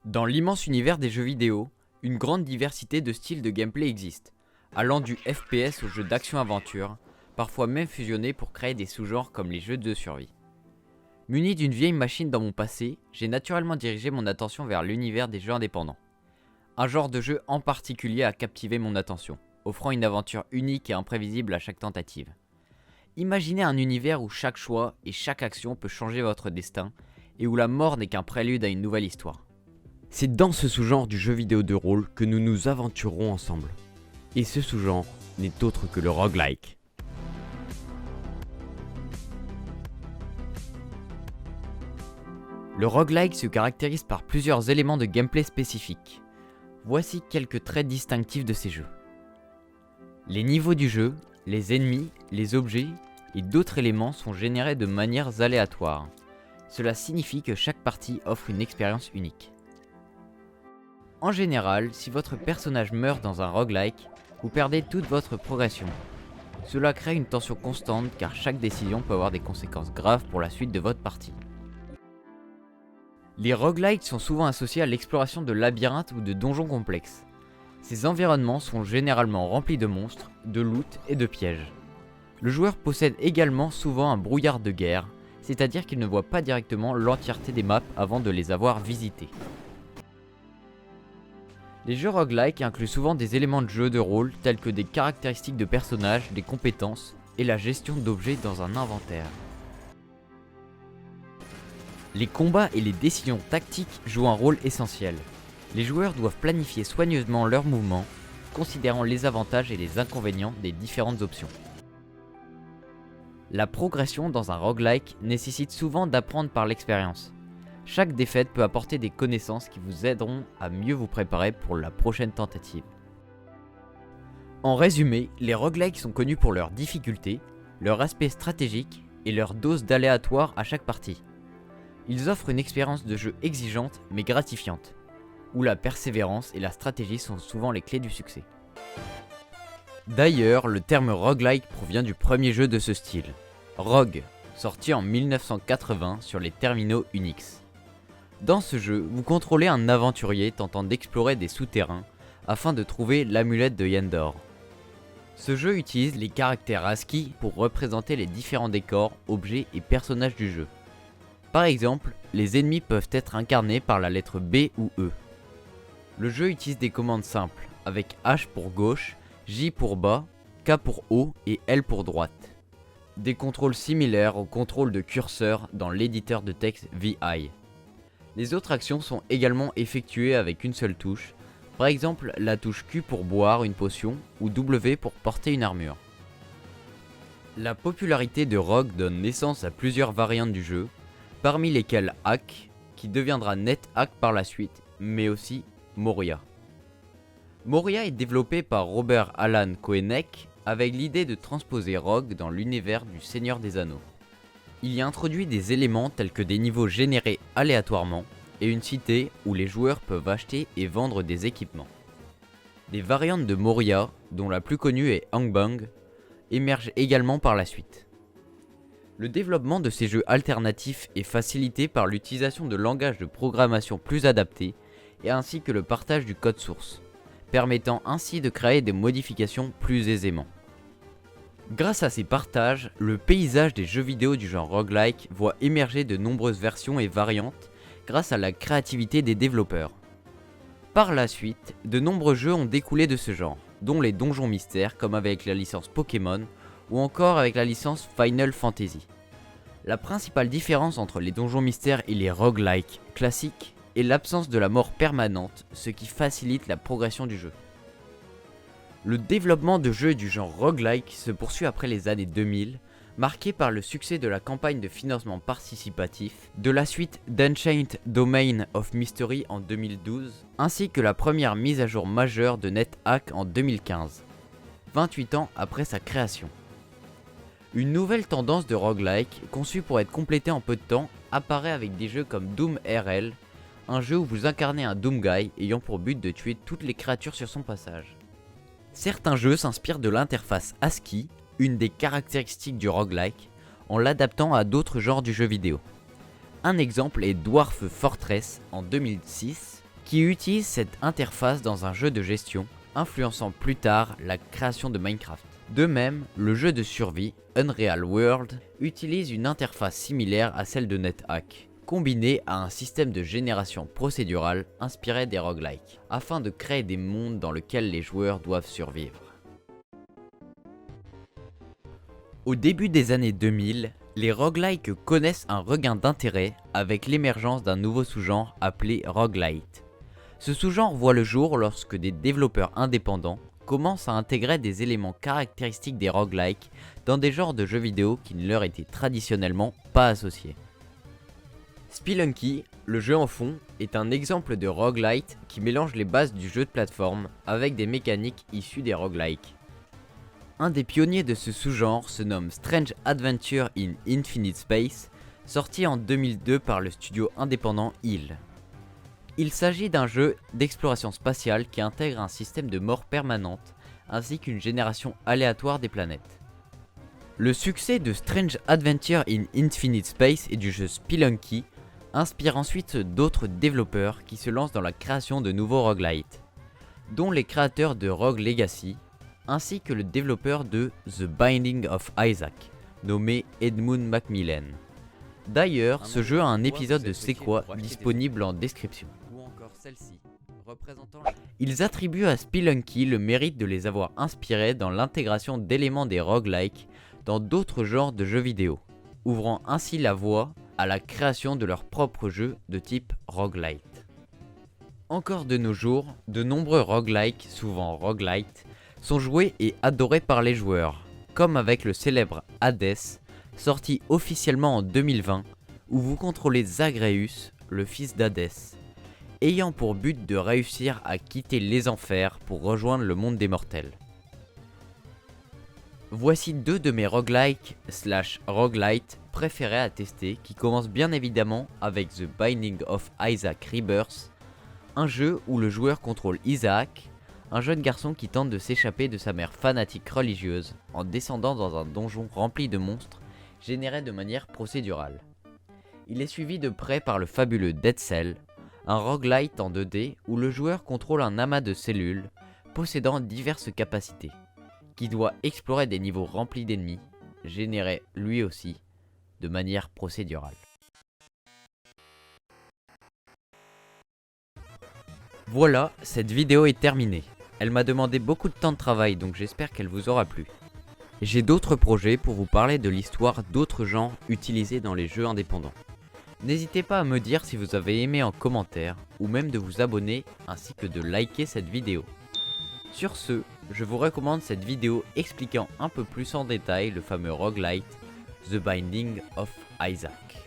Dans l'immense univers des jeux vidéo, une grande diversité de styles de gameplay existe, allant du FPS aux jeux d'action-aventure, parfois même fusionnés pour créer des sous-genres comme les jeux de survie. Muni d'une vieille machine dans mon passé, j'ai naturellement dirigé mon attention vers l'univers des jeux indépendants. Un genre de jeu en particulier a captivé mon attention, offrant une aventure unique et imprévisible à chaque tentative. Imaginez un univers où chaque choix et chaque action peut changer votre destin, et où la mort n'est qu'un prélude à une nouvelle histoire. C'est dans ce sous-genre du jeu vidéo de rôle que nous nous aventurerons ensemble. Et ce sous-genre n'est autre que le roguelike. Le roguelike se caractérise par plusieurs éléments de gameplay spécifiques. Voici quelques traits distinctifs de ces jeux. Les niveaux du jeu, les ennemis, les objets et d'autres éléments sont générés de manières aléatoires. Cela signifie que chaque partie offre une expérience unique. En général, si votre personnage meurt dans un roguelike, vous perdez toute votre progression. Cela crée une tension constante car chaque décision peut avoir des conséquences graves pour la suite de votre partie. Les roguelikes sont souvent associés à l'exploration de labyrinthes ou de donjons complexes. Ces environnements sont généralement remplis de monstres, de loot et de pièges. Le joueur possède également souvent un brouillard de guerre, c'est-à-dire qu'il ne voit pas directement l'entièreté des maps avant de les avoir visitées. Les jeux roguelike incluent souvent des éléments de jeu de rôle tels que des caractéristiques de personnages, des compétences et la gestion d'objets dans un inventaire. Les combats et les décisions tactiques jouent un rôle essentiel. Les joueurs doivent planifier soigneusement leurs mouvements, considérant les avantages et les inconvénients des différentes options. La progression dans un roguelike nécessite souvent d'apprendre par l'expérience. Chaque défaite peut apporter des connaissances qui vous aideront à mieux vous préparer pour la prochaine tentative. En résumé, les roguelikes sont connus pour leur difficulté, leur aspect stratégique et leur dose d'aléatoire à chaque partie. Ils offrent une expérience de jeu exigeante mais gratifiante, où la persévérance et la stratégie sont souvent les clés du succès. D'ailleurs, le terme roguelike provient du premier jeu de ce style, Rogue, sorti en 1980 sur les terminaux Unix. Dans ce jeu, vous contrôlez un aventurier tentant d'explorer des souterrains afin de trouver l'amulette de Yendor. Ce jeu utilise les caractères ASCII pour représenter les différents décors, objets et personnages du jeu. Par exemple, les ennemis peuvent être incarnés par la lettre B ou E. Le jeu utilise des commandes simples, avec H pour gauche, J pour bas, K pour haut et L pour droite. Des contrôles similaires au contrôle de curseur dans l'éditeur de texte VI. Les autres actions sont également effectuées avec une seule touche, par exemple la touche Q pour boire une potion ou W pour porter une armure. La popularité de Rogue donne naissance à plusieurs variantes du jeu, parmi lesquelles Hack, qui deviendra NetHack par la suite, mais aussi Moria. Moria est développé par Robert Alan Koenig avec l'idée de transposer Rogue dans l'univers du Seigneur des Anneaux. Il y introduit des éléments tels que des niveaux générés aléatoirement et une cité où les joueurs peuvent acheter et vendre des équipements. Des variantes de Moria, dont la plus connue est Angbang, émergent également par la suite. Le développement de ces jeux alternatifs est facilité par l'utilisation de langages de programmation plus adaptés et ainsi que le partage du code source, permettant ainsi de créer des modifications plus aisément. Grâce à ces partages, le paysage des jeux vidéo du genre roguelike voit émerger de nombreuses versions et variantes grâce à la créativité des développeurs. Par la suite, de nombreux jeux ont découlé de ce genre, dont les donjons mystères comme avec la licence Pokémon ou encore avec la licence Final Fantasy. La principale différence entre les donjons mystères et les roguelikes classiques est l'absence de la mort permanente, ce qui facilite la progression du jeu. Le développement de jeux du genre roguelike se poursuit après les années 2000, marqué par le succès de la campagne de financement participatif, de la suite d'Ancient Domain of Mystery en 2012, ainsi que la première mise à jour majeure de NetHack en 2015, 28 ans après sa création. Une nouvelle tendance de roguelike, conçue pour être complétée en peu de temps, apparaît avec des jeux comme Doom RL, un jeu où vous incarnez un Doom Guy ayant pour but de tuer toutes les créatures sur son passage. Certains jeux s'inspirent de l'interface ASCII, une des caractéristiques du roguelike, en l'adaptant à d'autres genres du jeu vidéo. Un exemple est Dwarf Fortress en 2006, qui utilise cette interface dans un jeu de gestion, influençant plus tard la création de Minecraft. De même, le jeu de survie Unreal World utilise une interface similaire à celle de NetHack, combinée à un système de génération procédurale inspiré des roguelikes, afin de créer des mondes dans lesquels les joueurs doivent survivre. Au début des années 2000, les roguelikes connaissent un regain d'intérêt avec l'émergence d'un nouveau sous-genre appelé roguelite. Ce sous-genre voit le jour lorsque des développeurs indépendants commencent à intégrer des éléments caractéristiques des roguelikes dans des genres de jeux vidéo qui ne leur étaient traditionnellement pas associés. Spelunky, le jeu en fond, est un exemple de roguelite qui mélange les bases du jeu de plateforme avec des mécaniques issues des roguelikes. Un des pionniers de ce sous-genre se nomme Strange Adventure in Infinite Space, sorti en 2002 par le studio indépendant Hill. Il s'agit d'un jeu d'exploration spatiale qui intègre un système de mort permanente ainsi qu'une génération aléatoire des planètes. Le succès de Strange Adventure in Infinite Space et du jeu Spelunky inspire ensuite d'autres développeurs qui se lancent dans la création de nouveaux roguelites, dont les créateurs de Rogue Legacy, ainsi que le développeur de The Binding of Isaac, nommé Edmund Macmillan. D'ailleurs, ce jeu a un épisode de C'est quoi disponible en description. Ils attribuent à Spelunky le mérite de les avoir inspirés dans l'intégration d'éléments des roguelikes dans d'autres genres de jeux vidéo, ouvrant ainsi la voie à la création de leur propre jeu de type roguelite. Encore de nos jours, de nombreux roguelikes, souvent roguelites, sont joués et adorés par les joueurs, comme avec le célèbre Hades, sorti officiellement en 2020, où vous contrôlez Zagreus, le fils d'Hadès, ayant pour but de réussir à quitter les enfers pour rejoindre le monde des mortels. Voici deux de mes roguelikes / roguelite préférés à tester qui commencent bien évidemment avec The Binding of Isaac Rebirth, un jeu où le joueur contrôle Isaac, un jeune garçon qui tente de s'échapper de sa mère fanatique religieuse en descendant dans un donjon rempli de monstres générés de manière procédurale. Il est suivi de près par le fabuleux Dead Cell, un roguelite en 2D où le joueur contrôle un amas de cellules possédant diverses capacités, qui doit explorer des niveaux remplis d'ennemis, générés lui aussi de manière procédurale. Voilà, cette vidéo est terminée. Elle m'a demandé beaucoup de temps de travail, donc j'espère qu'elle vous aura plu. J'ai d'autres projets pour vous parler de l'histoire d'autres genres utilisés dans les jeux indépendants. N'hésitez pas à me dire si vous avez aimé en commentaire, ou même de vous abonner, ainsi que de liker cette vidéo. Sur ce, je vous recommande cette vidéo expliquant un peu plus en détail le fameux roguelite The Binding of Isaac.